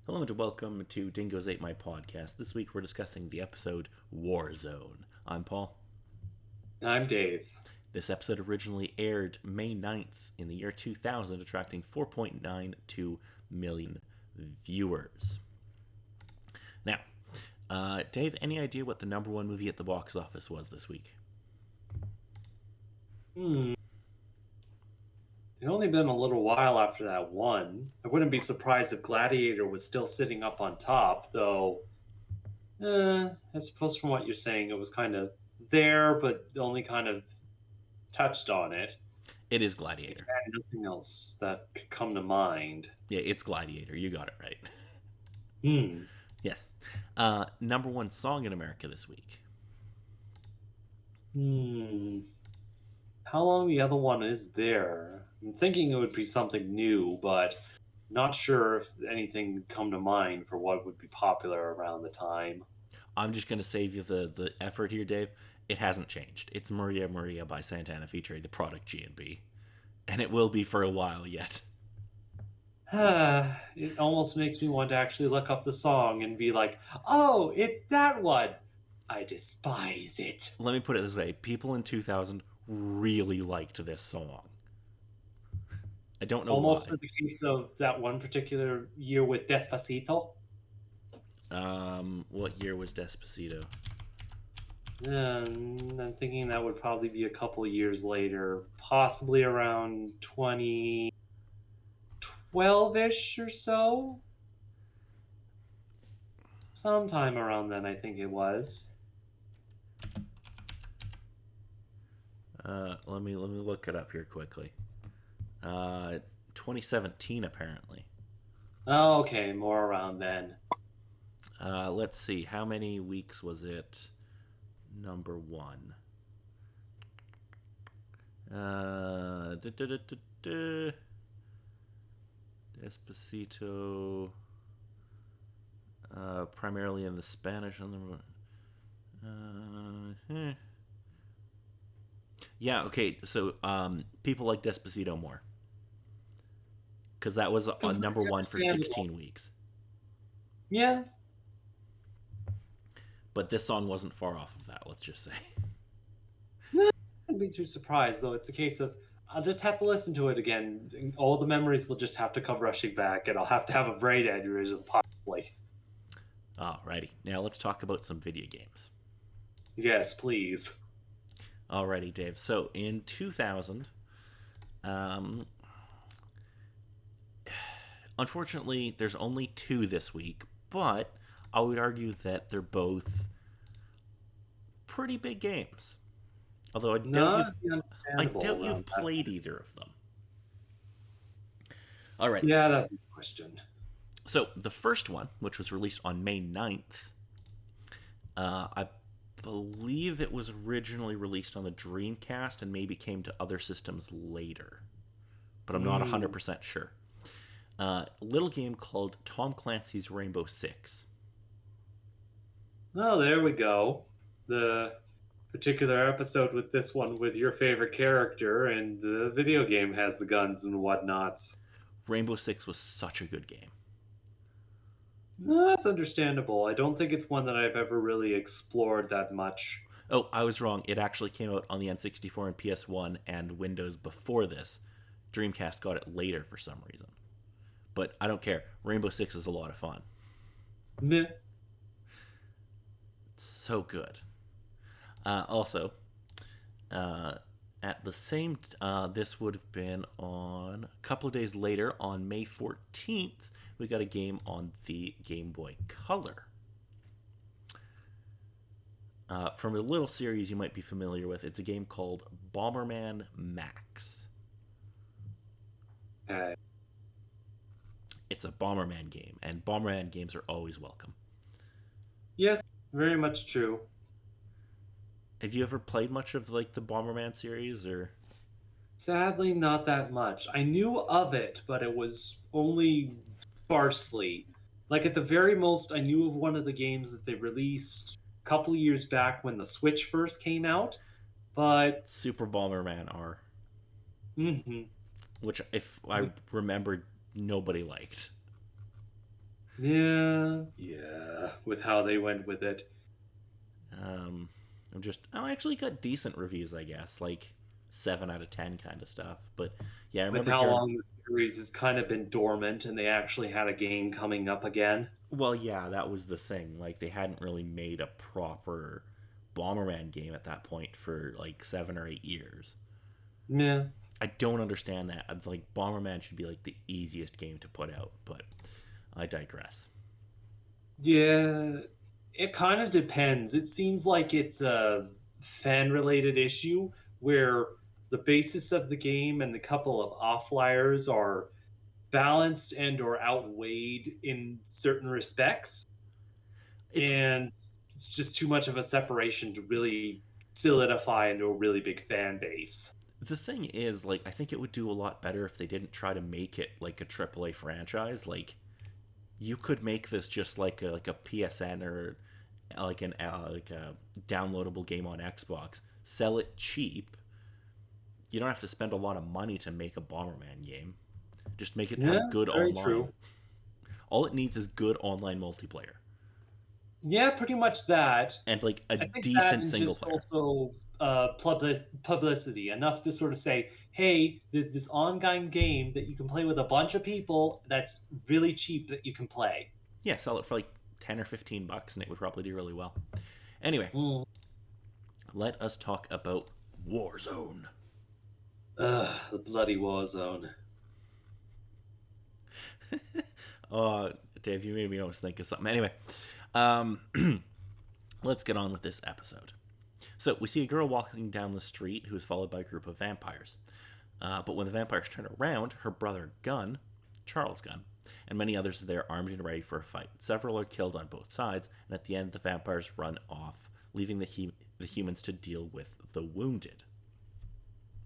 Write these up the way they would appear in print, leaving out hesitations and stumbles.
Hello and welcome to Dingoes Ate My Podcast. This week we're discussing the episode Warzone. I'm Paul. I'm Dave. This episode originally aired May 9th in the year 2000, attracting 4.92 million viewers. Now, Dave, any idea what the number one movie at the box office was this week? Hmm. It only been a little while after that one. I wouldn't be surprised if Gladiator was still sitting up on top, though. I suppose from what you're saying, it was kind of there, but only kind of touched on it. It is I Gladiator. had nothing else that could come to mind. Yeah, it's Gladiator. You got it right. Hmm. Yes. Number one song in America this week. Hmm. How long the other one is there? I'm thinking it would be something new, but not sure if anything would come to mind for what would be popular around the time. I'm just going to save you the effort here, Dave. It hasn't changed. It's Maria Maria by Santana featuring the Product G&B. And it will be for a while yet. It almost makes me want to actually look up the song and be like, oh, it's that one. I despise it. Let me put it this way. People in 2000 really liked this song. I don't know Almost why. in the case of that one particular year with Despacito. What year was Despacito? I'm thinking that would probably be a couple years later, possibly around 2012-ish or so. Sometime around then, I think it was. Let me look it up here quickly. 2017 apparently. Oh, okay, more around then. Let's see. How many weeks was it number one? Uh, duh, duh, duh, duh, duh. Despacito, primarily in the Spanish. Yeah, okay. So people like Despacito more because that was on number Completely one for understandable. 16 weeks. Yeah, But this song wasn't far off of that. Let's just say. no, I'd be too surprised though. It's a case of I'll just have to listen to it again. And all the memories will just have to come rushing back, and I'll have to have a brain aneurysm possibly. Alrighty, now let's talk about some video games. Yes, please. Alrighty, Dave. So in 2000, um, unfortunately, there's only two this week, but I would argue that they're both pretty big games. Although No, it'd be I understandable doubt you've around that. played either of them. Alrighty. Yeah, that'd be a question. So the first one, which was released on May 9th, I believe it was originally released on the Dreamcast and maybe came to other systems later, but I'm not Hmm. 100% sure. Little game called Tom Clancy's Rainbow Six. Oh, there we go. The particular episode with this one with your favorite character, and the video game has the guns and whatnots. Rainbow Six was such a good game. No, that's understandable. I don't think it's one that I've ever really explored that much. Oh, I was wrong. It actually came out on the N64 and PS1 and Windows before this. Dreamcast got it later for some reason. But I don't care. Rainbow Six is a lot of fun. Meh. It's so good. Also, uh, at the same, this would have been on a couple of days later on May 14th. We got a game on the Game Boy Color. From a little series you might be familiar with, it's a game called Bomberman Max. Okay. It's a Bomberman game, and Bomberman games are always welcome. Yes, very much true. Have you ever played much of like the Bomberman series, or Sadly, not that much. I knew of it, but it was only sparsely. Like at the very most, I knew of one of the games that they released a couple years back when the Switch first came out. But Super Bomberman R, mhm. which if I remember, nobody liked. Yeah, yeah, with how they went with it. Um, I actually got decent reviews, I guess, like 7 out of 10 kind of stuff. But yeah, I With remember how hearing. long the series has kind of been dormant and they actually had a game coming up again. Well, yeah, that was the thing. Like they hadn't really made a proper Bomberman game at that point for like 7 or 8 years. Yeah. I don't understand that. Like Bomberman should be like the easiest game to put out, but I digress. Yeah, it kind of depends. It seems like it's a fan related issue where the basis of the game and the couple of offliers are balanced and or outweighed in certain respects, It's and it's just too much of a separation to really solidify into a really big fan base. the thing is, like, I think it would do a lot better if they didn't try to make it like a AAA franchise. Like, you could make this just like a PSN or like a downloadable game on Xbox. Sell it cheap. You don't have to spend a lot of money to make a Bomberman game. Just make it Yeah, have good very online. true. All it needs is good online multiplayer Yeah, pretty much that. and like a I think that decent and single just player. also publicity enough to sort of say, hey, there's this ongoing game that you can play with a bunch of people that's really cheap that you can play. Yeah, sell it for like 10 or 15 bucks, and it would probably do really well. Anyway, Mm. let us talk about Warzone. Ugh, the bloody war zone. Oh, Dave, you made me always think of something. Anyway, um, let's get on with this episode. So we see a girl walking down the street who is followed by a group of vampires. But when the vampires turn around, her brother Gunn, Charles Gunn, and many others are there armed and ready for a fight. Several are killed on both sides, and at the end, the vampires run off, leaving the humans to deal with the wounded.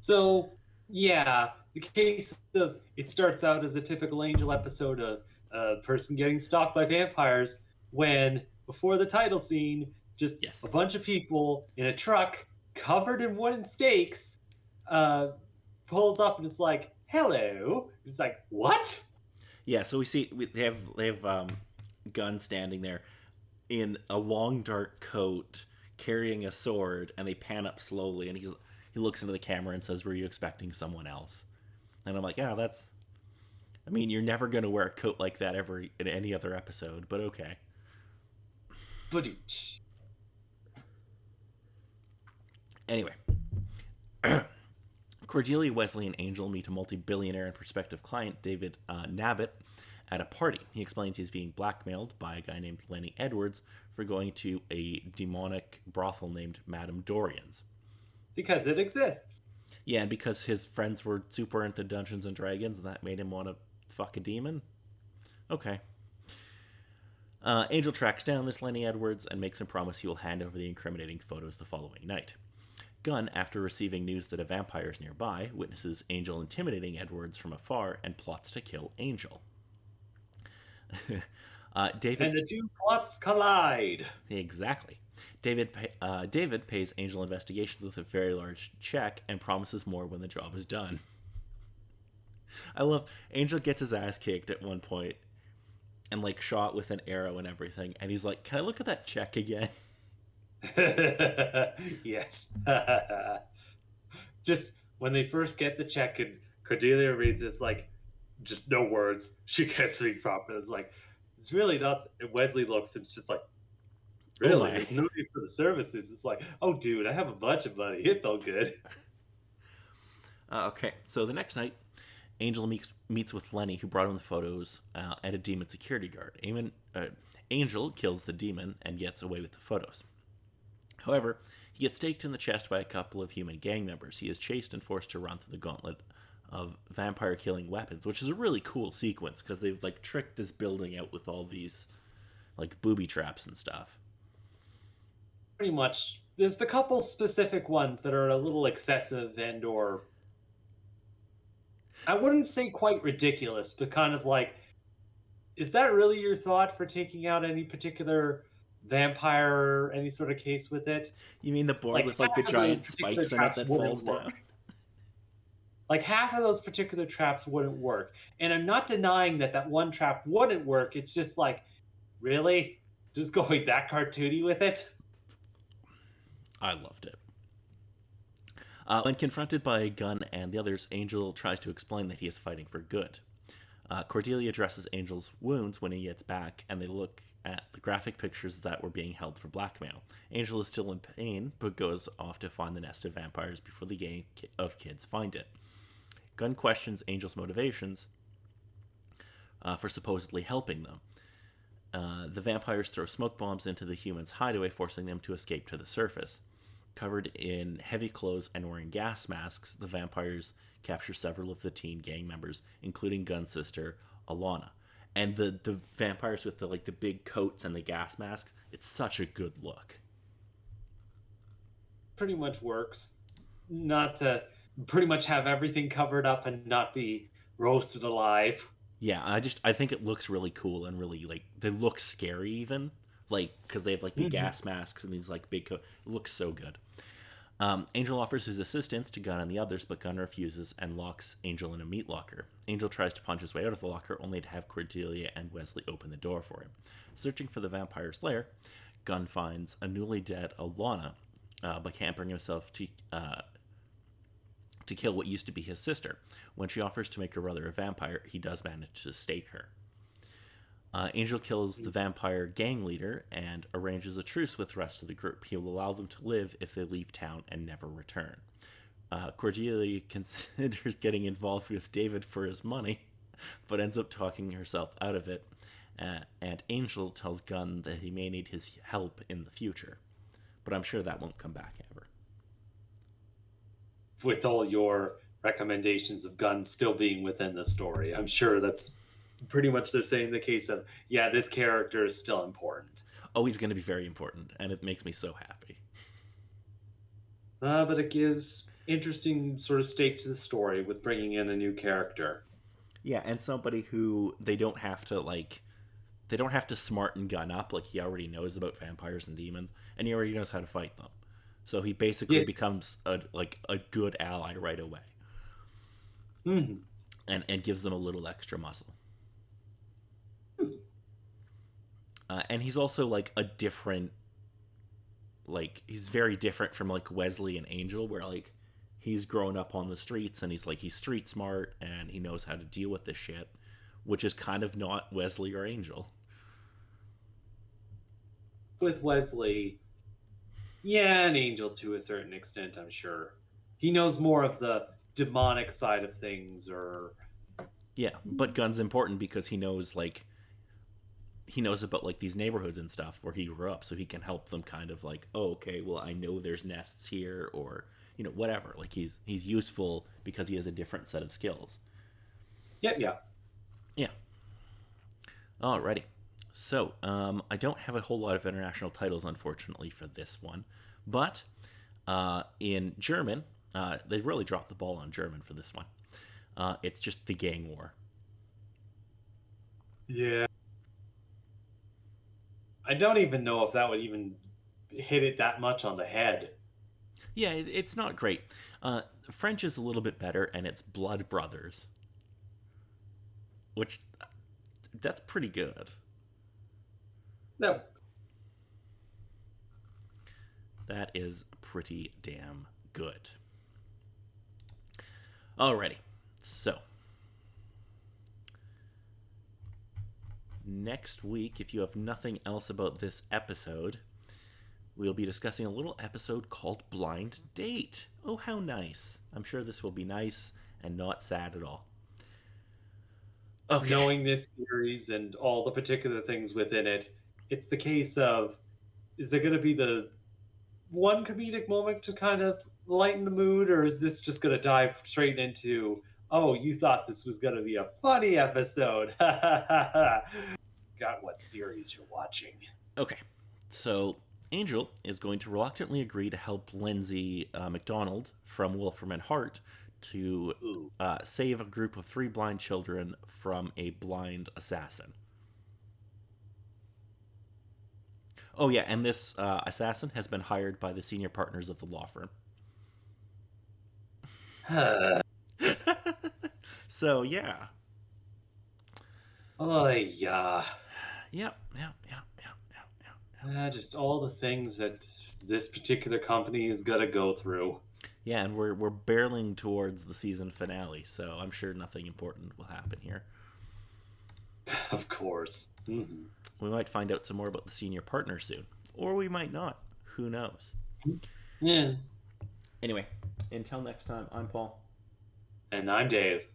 So, yeah, the case of it starts out as a typical Angel episode of a person getting stalked by vampires when, before the title scene, just a Yes. bunch of people in a truck covered in wooden stakes uh, pulls up and it's like, hello. It's like, what? Yeah, so they have Gunn standing there in a long dark coat carrying a sword, and they pan up slowly, and he looks into the camera and says, "Were you expecting someone else?" And I'm like, "Yeah, that's. I mean, you're never gonna wear a coat like that ever in any other episode, but okay." Badooch. Anyway, Cordelia, Wesley, and Angel meet a multi-billionaire and prospective client, David Nabbit, at a party. He explains he's being blackmailed by a guy named Lenny Edwards for going to a demonic brothel named Madame Dorian's. Because it exists. Yeah, and because his friends were super into Dungeons and Dragons, and that made him want to fuck a demon. Okay. Angel tracks down this Lenny Edwards and makes him promise he will hand over the incriminating photos the following night. Gunn, after receiving news that a vampire is nearby, witnesses Angel intimidating Edwards from afar and plots to kill Angel. David. And the two plots collide. Exactly. David pays Angel Investigations with a very large check and promises more when the job is done. I love Angel gets his ass kicked at one point and like shot with an arrow and everything, and he's like, "Can I look at that check again?" Yes. Just when they first get the check and Cordelia reads it, it's like just no words. She can't speak properly. It's like it's really not. And Wesley looks and it's just like, Oh really? my. There's no need for the services. It's like, oh, dude, I have a bunch of money. It's all good. Okay, so the next night, Angel meets with Lenny, who brought him the photos, and a demon security guard. Angel kills the demon and gets away with the photos. However, he gets staked in the chest by a couple of human gang members. He is chased and forced to run through the gauntlet of vampire killing weapons, which is a really cool sequence because they've like tricked this building out with all these like booby traps and stuff. Pretty much. There's the couple specific ones that are a little excessive and or I wouldn't say quite ridiculous, but kind of like, is that really your thought for taking out any particular vampire or any sort of case with it? You mean the board Like with like the half of the giant particular spikes in it traps that wouldn't falls work. down? Like half of those particular traps wouldn't work. And I'm not denying that that one trap wouldn't work. It's just like, really? Just going that cartoony with it? I loved it. When confronted by Gunn and the others, Angel tries to explain that he is fighting for good. Cordelia addresses Angel's wounds when he gets back, and they look at the graphic pictures that were being held for blackmail. Angel is still in pain, but goes off to find the nest of vampires before the gang of kids find it. Gunn questions Angel's motivations for supposedly helping them. The vampires throw smoke bombs into the humans' hideaway, forcing them to escape to the surface. Covered in heavy clothes and wearing gas masks, the vampires capture several of the teen gang members, including Gunn's sister, Alana. And the vampires with the big coats and the gas masks, it's such a good look. Pretty much works. Not to pretty much have everything covered up and not be roasted alive. Yeah, I think it looks really cool and really like they look scary even because they have like the Mhm. gas masks and these like big coat. It looks so good. Angel offers his assistance to Gunn and the others, but Gunn refuses and locks Angel in a meat locker. Angel tries to punch his way out of the locker, only to have Cordelia and Wesley open the door for him. Searching for the vampire's lair, Gunn finds a newly dead Alana, but can't bring himself to kill what used to be his sister. When she offers to make her brother a vampire, he does manage to stake her. Angel kills the vampire gang leader and arranges a truce with the rest of the group. He will allow them to live if they leave town and never return. Cordelia considers getting involved with David for his money, but ends up talking herself out of it. And Angel tells Gunn that he may need his help in the future, but I'm sure that won't come back ever. With all your recommendations of guns still being within the story, I'm sure that's pretty much the same the case of, yeah, this character is still important. Oh, he's going to be very important, and it makes me so happy. But it gives interesting sort of stake to the story with bringing in a new character. Yeah, and somebody who they don't have to smarten Gun up. Like he already knows about vampires and demons, and he already knows how to fight them. So he basically Yes. becomes a good ally right away, Mhm. and gives them a little extra muscle. And he's also like a different, like he's very different from like Wesley and Angel, where like he's grown up on the streets and he's street smart and he knows how to deal with this shit, which is kind of not Wesley or Angel. With Wesley, yeah, an angel to a certain extent, I'm sure. He knows more of the demonic side of things, or Yeah, but Gun's important because he knows about like these neighborhoods and stuff where he grew up, so he can help them kind of like, oh, okay, well, I know there's nests here, or whatever. Like he's useful because he has a different set of skills. yep, yeah. Yeah. Alrighty. So I don't have a whole lot of international titles, unfortunately, for this one, but in German, they really dropped the ball on German for this one. It's just the gang war. Yeah. I don't even know if that would even hit it that much on the head. Yeah, it's not great. French is a little bit better, and it's Blood Brothers, which that's pretty good. No. That is pretty damn good. Alrighty, so next week, if you have nothing else about this episode, we'll be discussing a little episode called Blind Date. Oh, how nice. I'm sure this will be nice and not sad at all. Okay. Knowing this series and all the particular things within it, it's the case of, is there going to be the one comedic moment to kind of lighten the mood, or is this just going to dive straight into, oh, you thought this was going to be a funny episode? Got what series you're watching. Okay. So Angel is going to reluctantly agree to help Lindsay McDonald from Wolfram and Hart to Ooh. save a group of three blind children from a blind assassin. Oh, yeah, and this assassin has been hired by the senior partners of the law firm. So yeah, Oh, yeah. yep, yep, yep, yep, yep, yep. Just all the things that this particular company is gonna go through. Yeah, and we're barreling towards the season finale, so I'm sure nothing important will happen here. Of course. We might find out some more about the senior partner soon, or we might not. Who knows? Yeah. Anyway, until next time, I'm Paul. And I'm Dave.